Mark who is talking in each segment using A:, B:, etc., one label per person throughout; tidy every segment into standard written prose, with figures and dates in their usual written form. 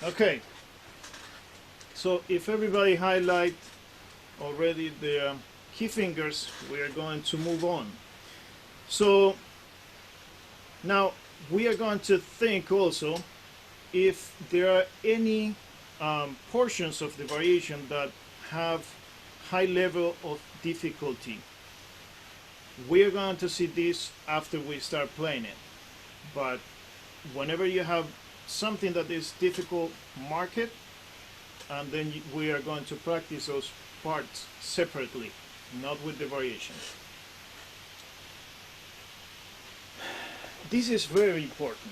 A: Okay, so if everybody highlight already the key fingers, we are going to move on. So now we are going to think also if there are any portions of the variation that have high level of difficulty. We are going to see this after we start playing it, but whenever you have something that is difficult, mark it, and then we are going to practice those parts separately, not with the variation. This is very important.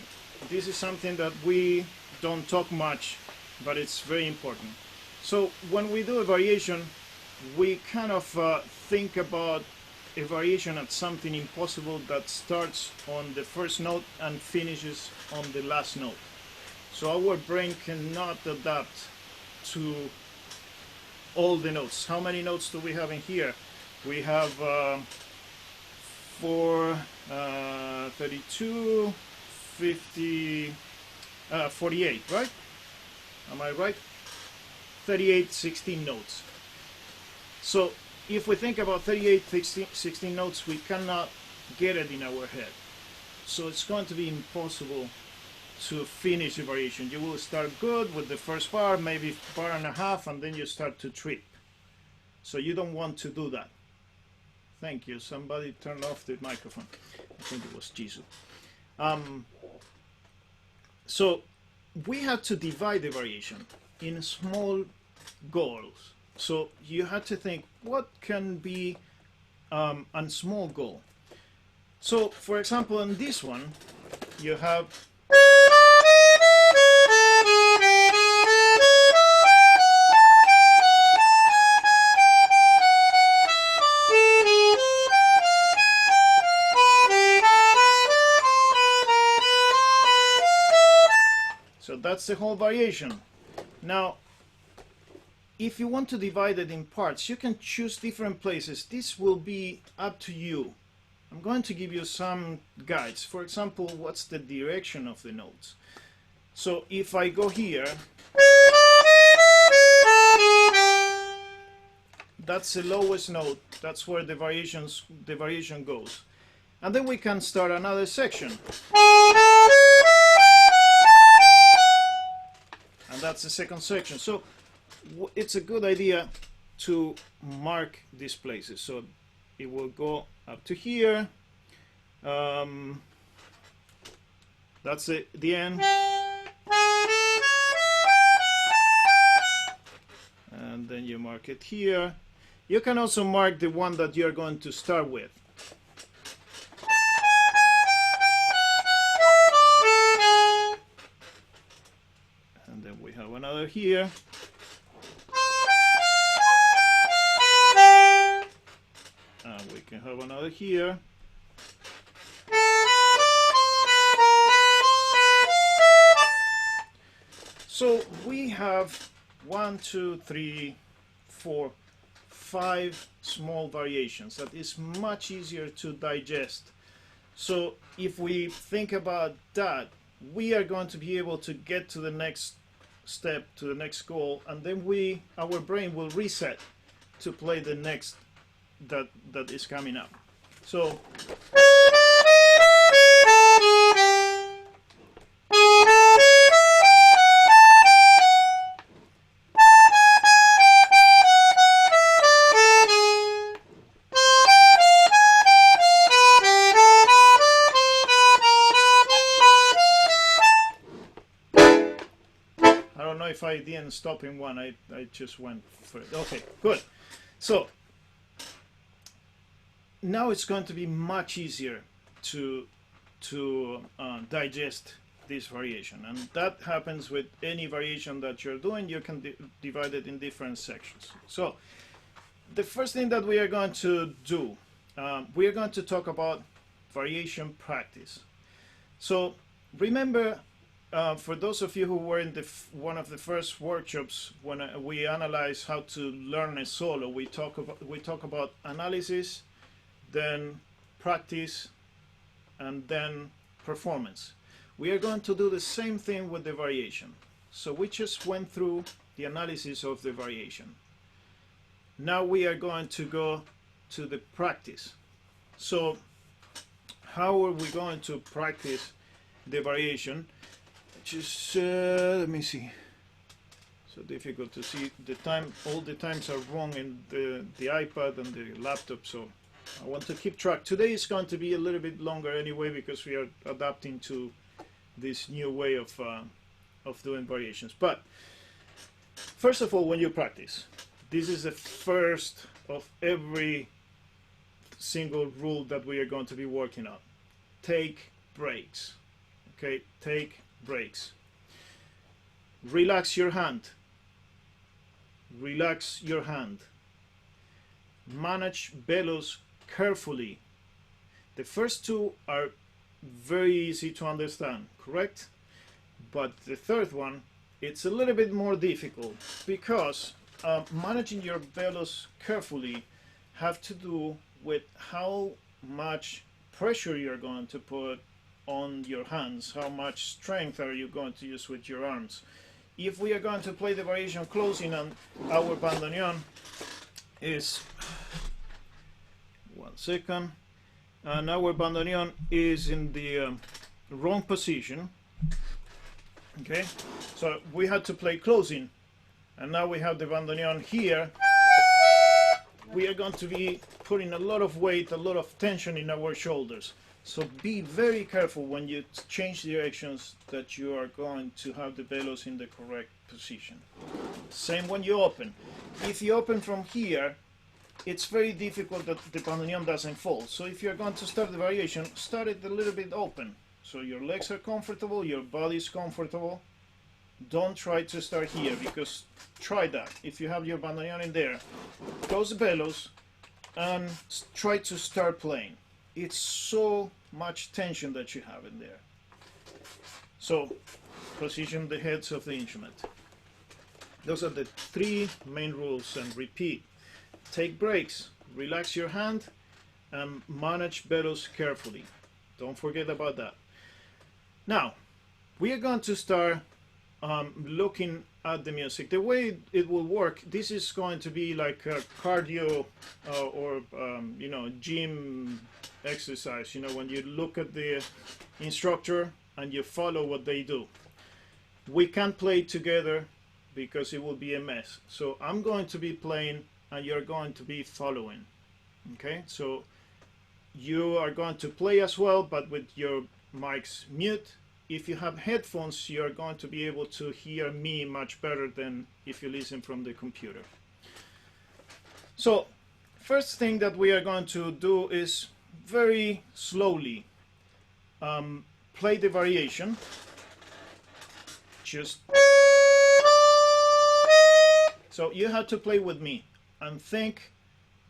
A: This is something that we don't talk much, but it's very important. So when we do a variation, we kind of think about a variation at something impossible that starts on the first note and finishes on the last note. So our brain cannot adapt to all the notes. How many notes do we have in here? We have 32, 50, 48, right? Am I right? 38, 16 notes. So if we think about 38, 16 notes, we cannot get it in our head. So it's going to be impossible to finish a variation. You will start good with the first bar, maybe bar and a half, and then you start to trip. So you don't want to do that. Thank you. Somebody turned off the microphone. I think it was Jesus. So we had to divide the variation in small goals. So you had to think, what can be a small goal? So, for example, in this one, you have so that's the whole variation. Now, if you want to divide it in parts, you can choose different places. This will be up to you. I'm going to give you some guides. For example, what's the direction of the notes? So if I go here, that's the lowest note. That's where the variation goes. And then we can start another section. And that's the second section. So it's a good idea to mark these places. So it will go up to here. That's the end. And then you mark it here. You can also mark the one that you're going to start with. And then we have another here. And we can have another here. So we have 1, 2, 3, 4, 5 small variations that is much easier to digest. So if we think about that, we are going to be able to get to the next step, to the next goal, and then our brain will reset to play the next that is coming up. So if I didn't stop in one, I just went for it. Okay, good. So now it's going to be much easier to digest this variation, and that happens with any variation that you're doing. You can divide it in different sections. So the first thing that we are going to do, we are going to talk about variation practice. So remember, for those of you who were in one of the first workshops when we analyzed how to learn a solo, we talk about analysis, then practice, and then performance. We are going to do the same thing with the variation. So we just went through the analysis of the variation. Now we are going to go to the practice. So how are we going to practice the variation? Just let me see. So difficult to see the time. All the times are wrong in the iPad and the laptop, so I want to keep track. Today is going to be a little bit longer anyway because we are adapting to this new way of doing variations. But first of all, when you practice, this is the first of every single rule that we are going to be working on. Take breaks. Okay, take breaks. Relax your hand. Relax your hand. Manage bellows carefully. The first two are very easy to understand, correct? But the third one, it's a little bit more difficult because managing your bellows carefully have to do with how much pressure you're going to put on your hands, how much strength are you going to use with your arms. If we are going to play the variation closing and our bandoneon is, one second, and our bandoneon is in the wrong position, okay, so we had to play closing, and now we have the bandoneon here. We are going to be putting a lot of weight, a lot of tension in our shoulders. So be very careful when you change directions that you are going to have the bellows in the correct position. Same when you open. If you open from here, it's very difficult that the bandoneon doesn't fall. So if you're going to start the variation, start it a little bit open. So your legs are comfortable, your body is comfortable. Don't try to start here, because try that. If you have your bandoneon in there, close the bellows and try to start playing. It's so much tension that you have in there. So position the heads of the instrument. Those are the three main rules, and repeat. Take breaks, relax your hand, and manage bellows carefully. Don't forget about that. Now, we are going to start looking at the music. The way it will work, this is going to be like a cardio or you know, gym exercise. You know, when you look at the instructor and you follow what they do. We can't play together because it will be a mess. So I'm going to be playing and you're going to be following. Okay, so you are going to play as well, but with your mics mute. If you have headphones, you're going to be able to hear me much better than if you listen from the computer. So first thing that we are going to do is very slowly play the variation. Just so you have to play with me and think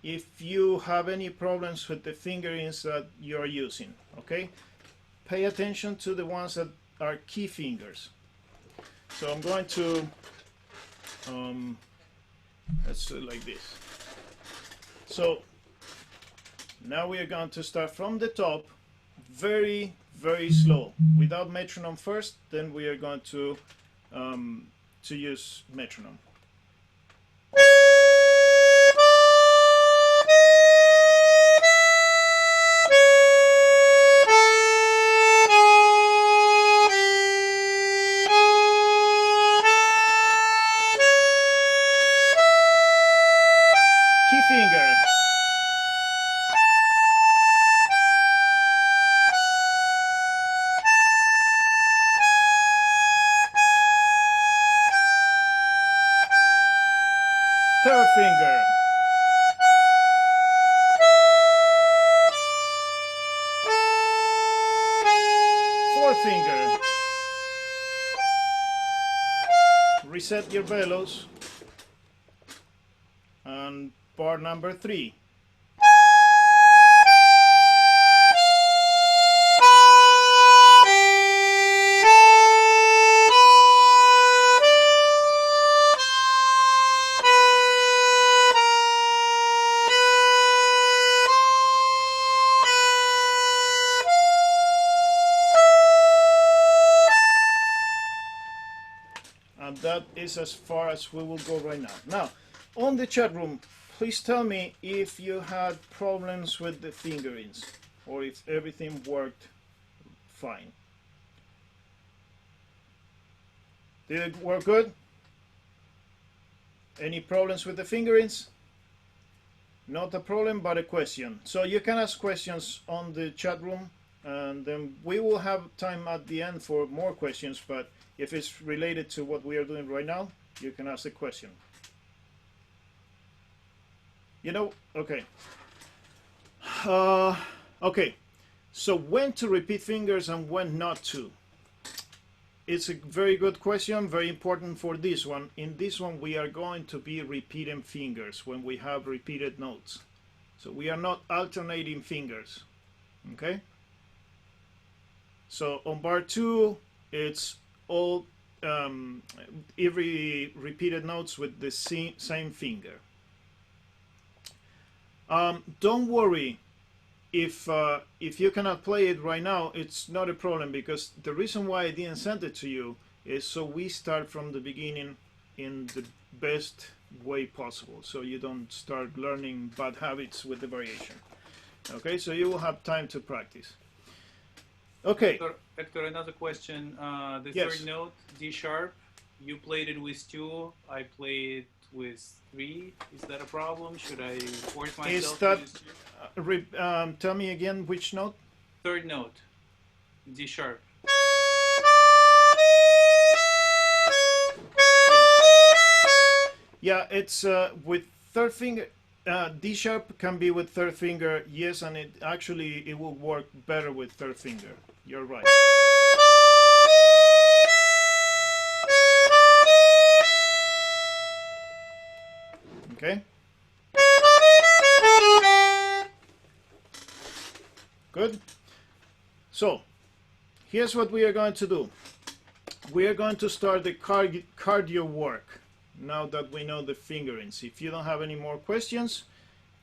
A: if you have any problems with the fingerings that you are using. Okay, pay attention to the ones that are key fingers. So I'm going to let's do it like this. So now we are going to start from the top, very slow, without metronome first, then we are going to use metronome. Key finger. Third finger. Fourth finger. Reset your bellows. And bar number 3. and that is as far as we will go right now. Now, on the chat room, please tell me if you had problems with the fingerings or if everything worked fine. Did it work good? Any problems with the fingerings? Not a problem, but a question. So you can ask questions on the chat room, and then we will have time at the end for more questions, but if it's related to what we are doing right now, you can ask a question. You know, okay. Okay, so when to repeat fingers and when not to? It's a very good question, very important for this one. In this one, we are going to be repeating fingers when we have repeated notes. So we are not alternating fingers, okay? So on bar 2, it's all every repeated notes with the same finger. Don't worry if you cannot play it right now. It's not a problem, because the reason why I didn't send it to you is so we start from the beginning in the best way possible, so you don't start learning bad habits with the variation. Okay, so you will have time to practice. Okay.
B: Hector, another question. The
A: Yes.
B: third note, D sharp, you played it with 2, I played with 3. Is that a problem? Should I force myself to use 2?
A: Tell me again which note?
B: Third note, D sharp.
A: Yeah, it's with third finger. D sharp can be with third finger, yes, and it will work better with third finger. You're right. Okay. Good. So, here's what we are going to do. We are going to start the cardio work now that we know the fingerings. If you don't have any more questions,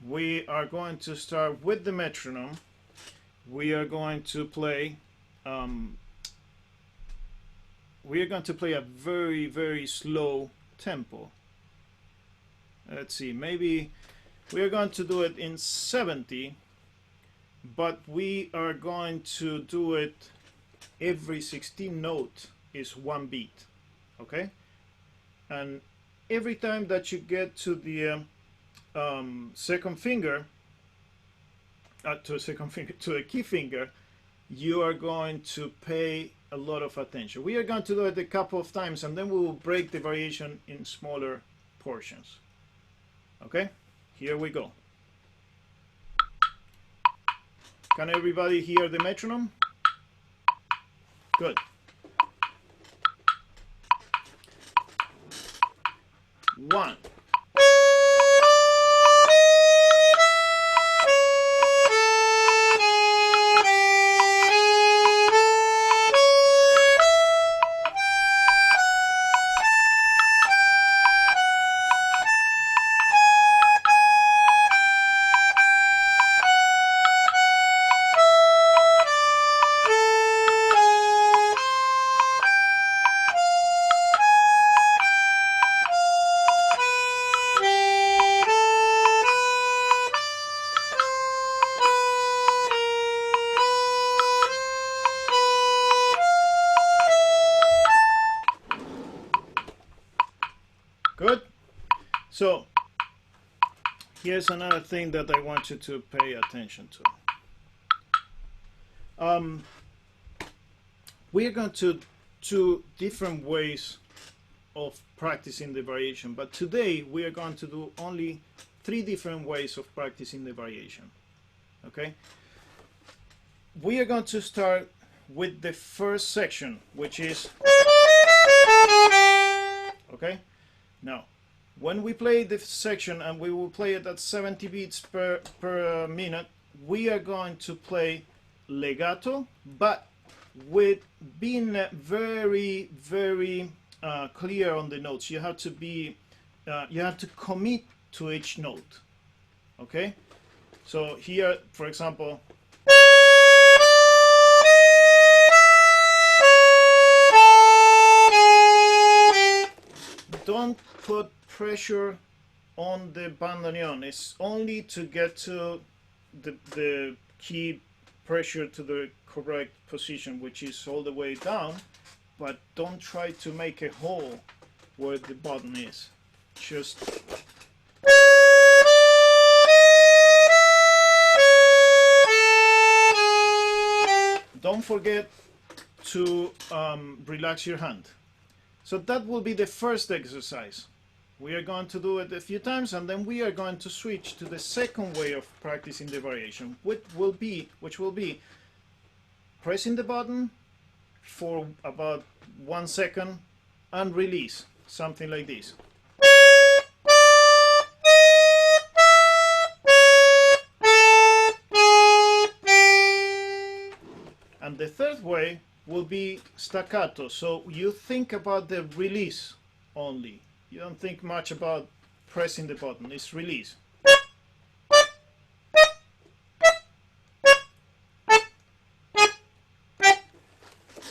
A: we are going to start with the metronome. We are going to play a very, very slow tempo. Let's see, maybe we are going to do it in 70, but we are going to do it every 16 note is 1 beat, okay? And every time that you get to the second finger, to the key finger, you are going to pay a lot of attention. We are going to do it a couple of times, and then we will break the variation in smaller portions. Okay, here we go. Can everybody hear the metronome? Good. 1. Good. So here's another thing that I want you to pay attention to. We are going to do different ways of practicing the variation, but today we are going to do only 3 different ways of practicing the variation. Okay. We are going to start with the first section, which is okay. Now, when we play this section, and we will play it at 70 beats per minute, we are going to play legato, but with being very, very clear on the notes. You have to be, you have to commit to each note. Okay? So here, for example, put pressure on the bandoneon. It's only to get to the key pressure to the correct position, which is all the way down, but don't try to make a hole where the button is. Just don't forget to relax your hand. So that will be the first exercise. We are going to do it a few times, and then we are going to switch to the second way of practicing the variation, which will be pressing the button for about 1 second and release, something like this. And the third way will be staccato, so you think about the release only. You don't think much about pressing the button, it's release.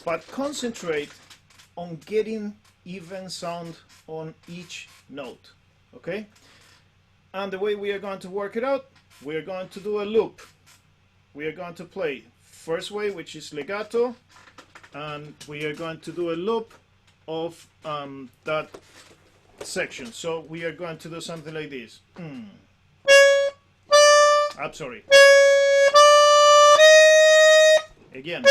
A: But concentrate on getting even sound on each note, okay? And the way we are going to work it out, we are going to do a loop. We are going to play first way, which is legato, and we are going to do a loop of that section. So we are going to do something like this. I'm sorry. Again.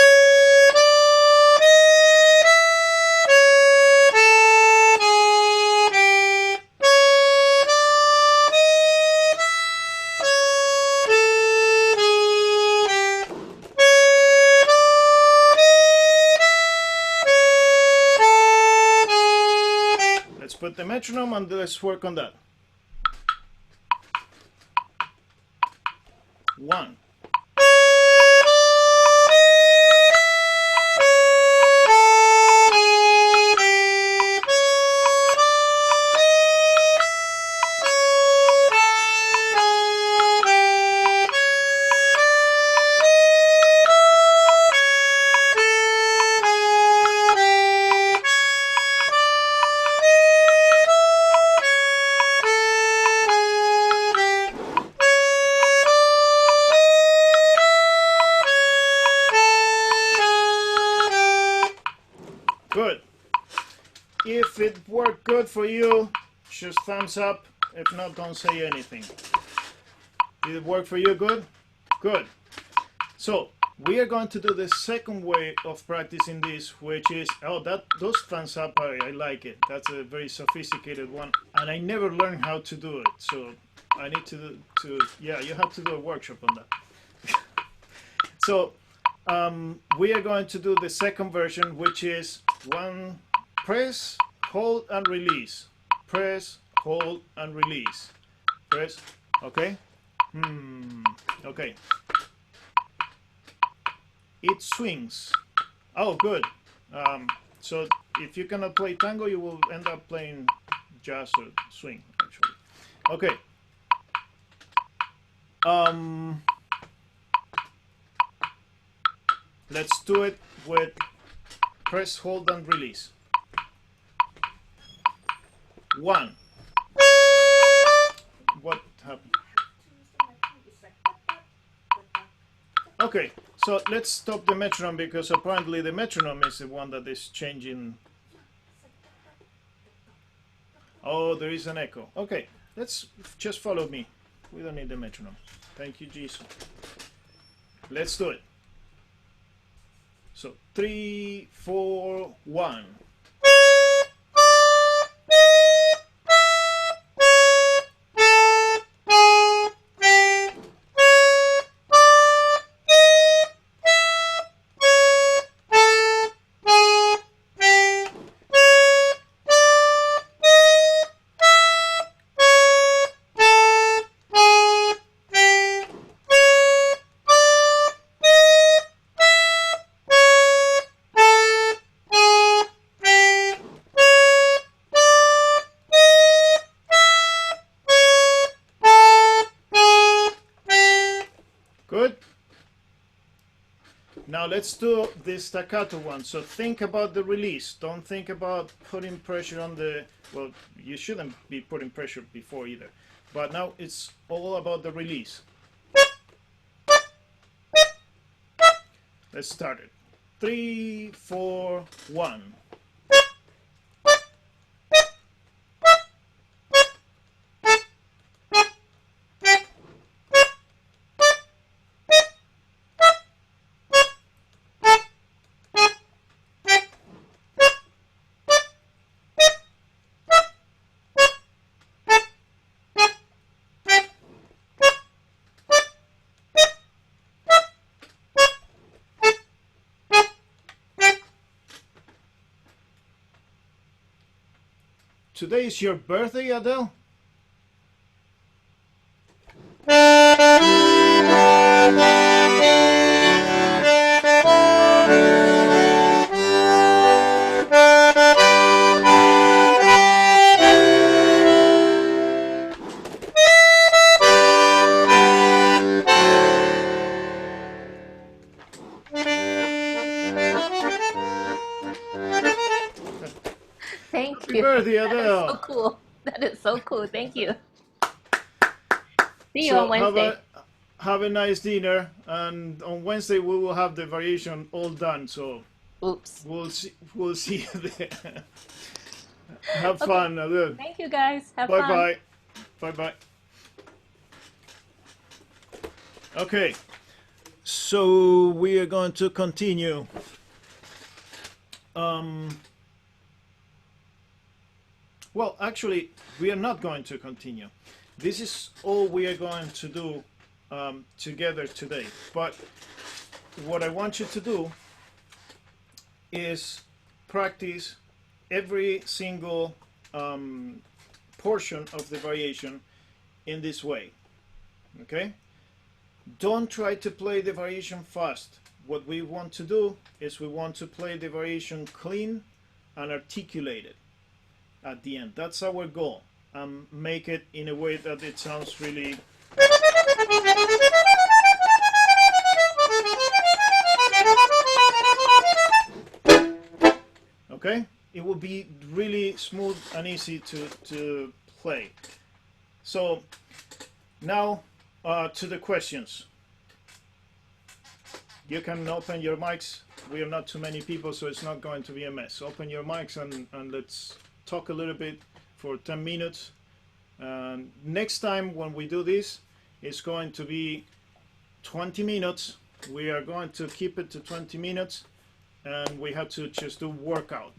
A: Put the metronome and let's work on that. 1. Good. If it worked good for you, just thumbs up. If not, don't say anything. Did it work for you? Good? Good. So we are going to do the second way of practicing this, which is, those thumbs up, I like it. That's a very sophisticated one, and I never learned how to do it. So I need yeah, you have to do a workshop on that. So we are going to do the second version, which is 1, press, hold, and release. Press, hold, and release. Press, okay? Okay. It swings. Oh, good. So if you cannot play tango, you will end up playing jazz or swing, actually. Okay. Let's do it with press, hold, and release. 1. What happened? Okay, so let's stop the metronome because apparently the metronome is the one that is changing. Oh, there is an echo. Okay, let's just follow me. We don't need the metronome. Thank you, Jesus. Let's do it. So 3, 4, 1. let's do the staccato one. So think about the release. Don't think about putting pressure on the, well, you shouldn't be putting pressure before either. But now it's all about the release. Let's start it. 3, 4, 1. Today is your birthday, Adele?
C: Thank
A: Happy
C: you.
A: birthday,
C: That is
A: Adele!
C: so cool. That is so cool. Thank you. See you
A: So
C: on Wednesday.
A: have a nice dinner, and on Wednesday we will have the variation all done. So
C: Oops.
A: we'll see you there. Have
C: Okay.
A: fun, Adele.
C: Thank you guys. Have
A: Bye
C: fun.
A: bye. Bye bye. Okay, so we are going to continue. Well, actually, we are not going to continue. This is all we are going to do together today. But what I want you to do is practice every single portion of the variation in this way. Okay? Don't try to play the variation fast. What we want to do is we want to play the variation clean and articulated at the end. That's our goal. Make it in a way that it sounds really okay? It will be really smooth and easy to play. So now to the questions. You can open your mics. We are not too many people, so it's not going to be a mess. Open your mics and let's talk a little bit for 10 minutes. Next time when we do this, it's going to be 20 minutes. We are going to keep it to 20 minutes, and we have to just do workout,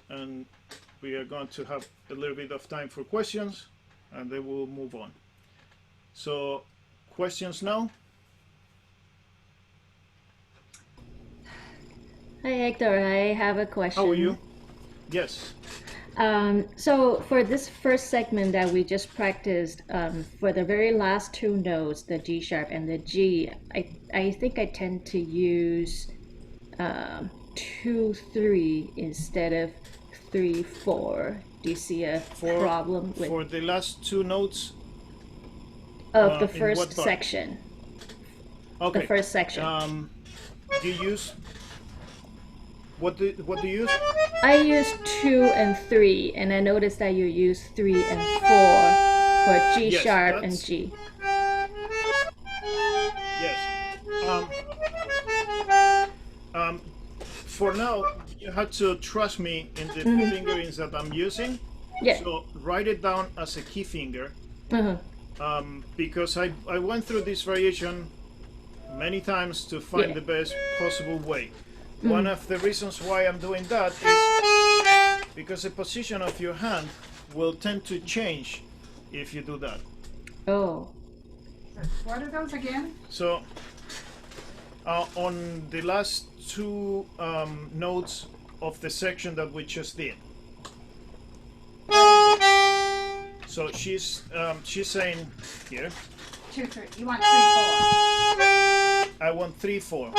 A: and we are going to have a little bit of time for questions, and then we'll move on. So, questions now?
C: Hi Hector, I have a question.
A: How are you? Yes.
C: So for this first segment that we just practiced, for the very last two notes, the G sharp and the G, I think I tend to use 2, 3 instead of 3, 4. Do you see a problem with
A: For the last two notes
C: of the
A: in what
C: first
A: part?
C: section?
A: Okay.
C: The first section.
A: Do you use what do you use?
C: I use 2 and 3, and I noticed that you use 3 and 4 for G
A: Yes,
C: sharp and
A: that's-
C: G.
A: Yes. For now, you have to trust me in the fingerings that I'm using.
C: Yeah.
A: So write it down as a key finger,
C: Uh-huh.
A: because I went through this variation many times to find
C: Yeah.
A: the best possible way. One of the reasons why I'm doing that is because the position of your hand will tend to change if you do that.
C: Oh.
D: What are those again?
A: So on the last two notes of the section that we just did. So she's saying here,
D: 2, 3. You want 3, 4.
A: I want 3, 4.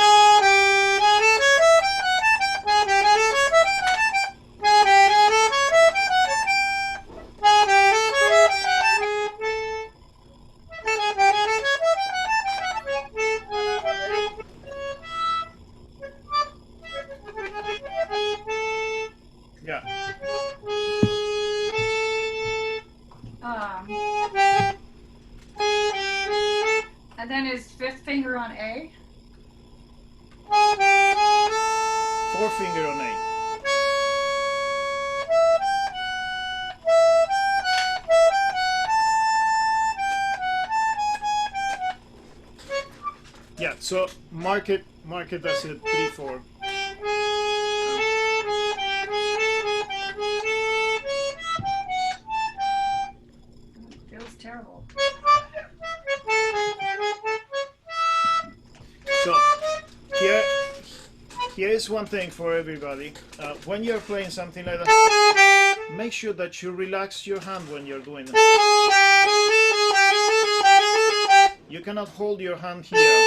A: forefinger on A. Yeah, so mark it as a 3/4.
D: Feels terrible.
A: So here is one thing for everybody. When you're playing something like that, make sure that you relax your hand when you're doing it. You cannot hold your hand here,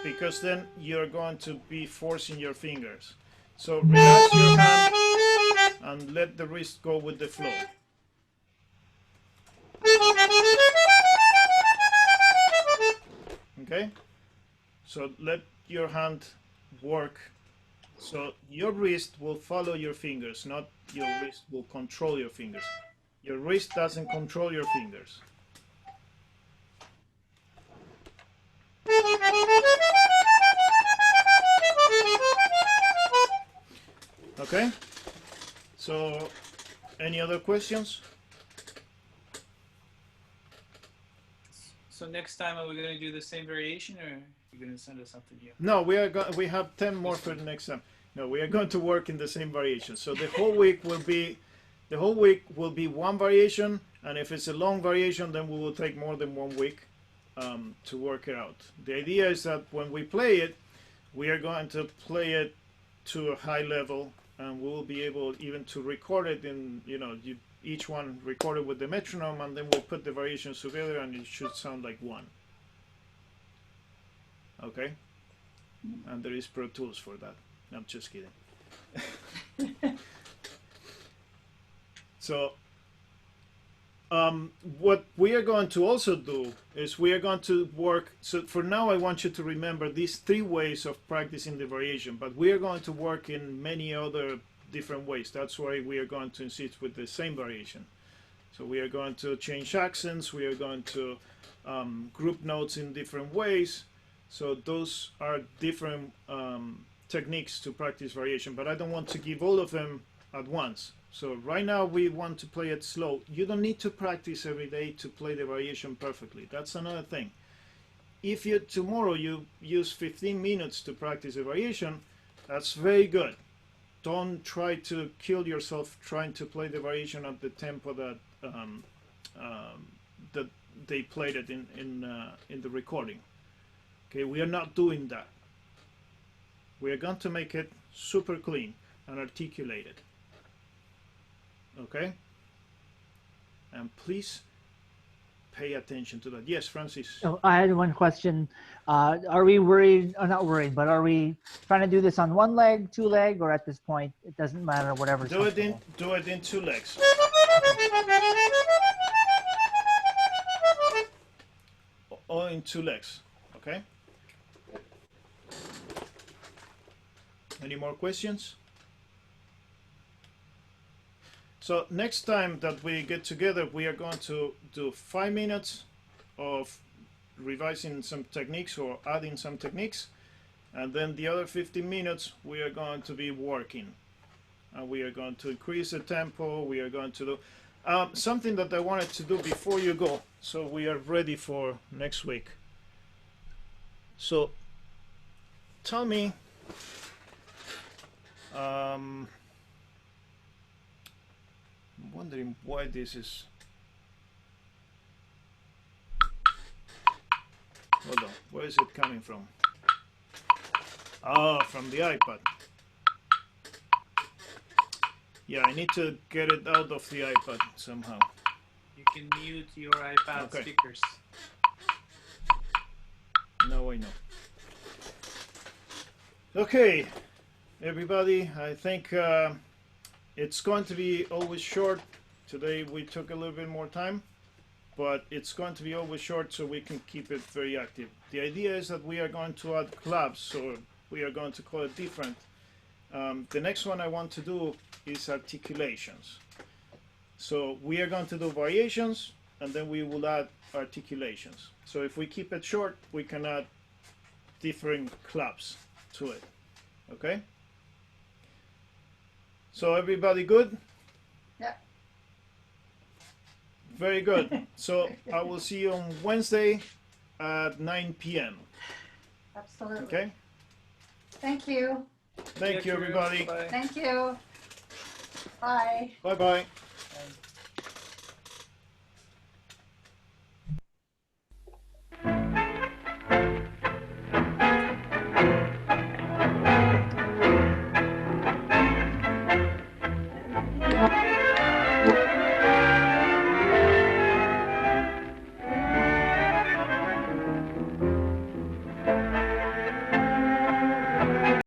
A: because then you're going to be forcing your fingers. So relax your hand and let the wrist go with the flow. Okay? So let your hand work. So your wrist will follow your fingers, not your wrist will control your fingers. Your wrist doesn't control your fingers. Okay? So, any other questions?
B: So next time, are we going to do the same variation, or are you going to send us something new?
A: No, we have 10 more for the next time. No, we are going to work in the same variation. So the whole week will be one variation, and if it's a long variation, then we will take more than 1 week to work it out. The idea is that when we play it, we are going to play it to a high level, and we will be able even to record it in, each one recorded with the metronome, and then we'll put the variations together, and it should sound like one. Okay? And there is Pro Tools for that. I'm just kidding. So, what we are going to also do is we are going to work. So for now, I want you to remember these 3 ways of practicing the variation, but we are going to work in many other different ways. That's why we are going to insist with the same variation. So we are going to change accents. We are going to group notes in different ways. So those are different techniques to practice variation, but I don't want to give all of them at once. So right now we want to play it slow. You don't need to practice every day to play the variation perfectly. That's another thing. If tomorrow you use 15 minutes to practice a variation, that's very good. Don't try to kill yourself trying to play the variation at the tempo that that they played it in the recording. Okay, we are not doing that. We are going to make it super clean and articulated. Okay? And please pay attention to that. Yes, Francis.
E: So I had one question. Are we worried, not worried, but are we trying to do this on 1 leg, 2 leg, or at this point, it doesn't matter, whatever.
A: Do it in 2 legs. All in 2 legs. Okay? Any more questions? So next time that we get together, we are going to do 5 minutes of revising some techniques or adding some techniques, and then the other 15 minutes we are going to be working, and we are going to increase the tempo. We are going to do something that I wanted to do before you go, so we are ready for next week. So tell me, I'm wondering why this is. Hold on, where is it coming from? Ah, from the iPad. Yeah, I need to get it out of the iPad somehow.
B: You can mute your iPad speakers.
A: Now I know. Okay, everybody, I think it's going to be always short. Today we took a little bit more time, but it's going to be always short so we can keep it very active. The idea is that we are going to add clubs, so we are going to call it different. The next one I want to do is articulations. So we are going to do variations, and then we will add articulations. So if we keep it short, we can add different clubs to it. Okay? So everybody good?
D: Yeah.
A: Very good. So I will see you on Wednesday at 9 p.m.
D: Absolutely.
A: Okay?
D: Thank you.
A: Thank you, everybody.
B: Bye.
D: Thank you. Bye.
A: Bye-bye.
B: Bye.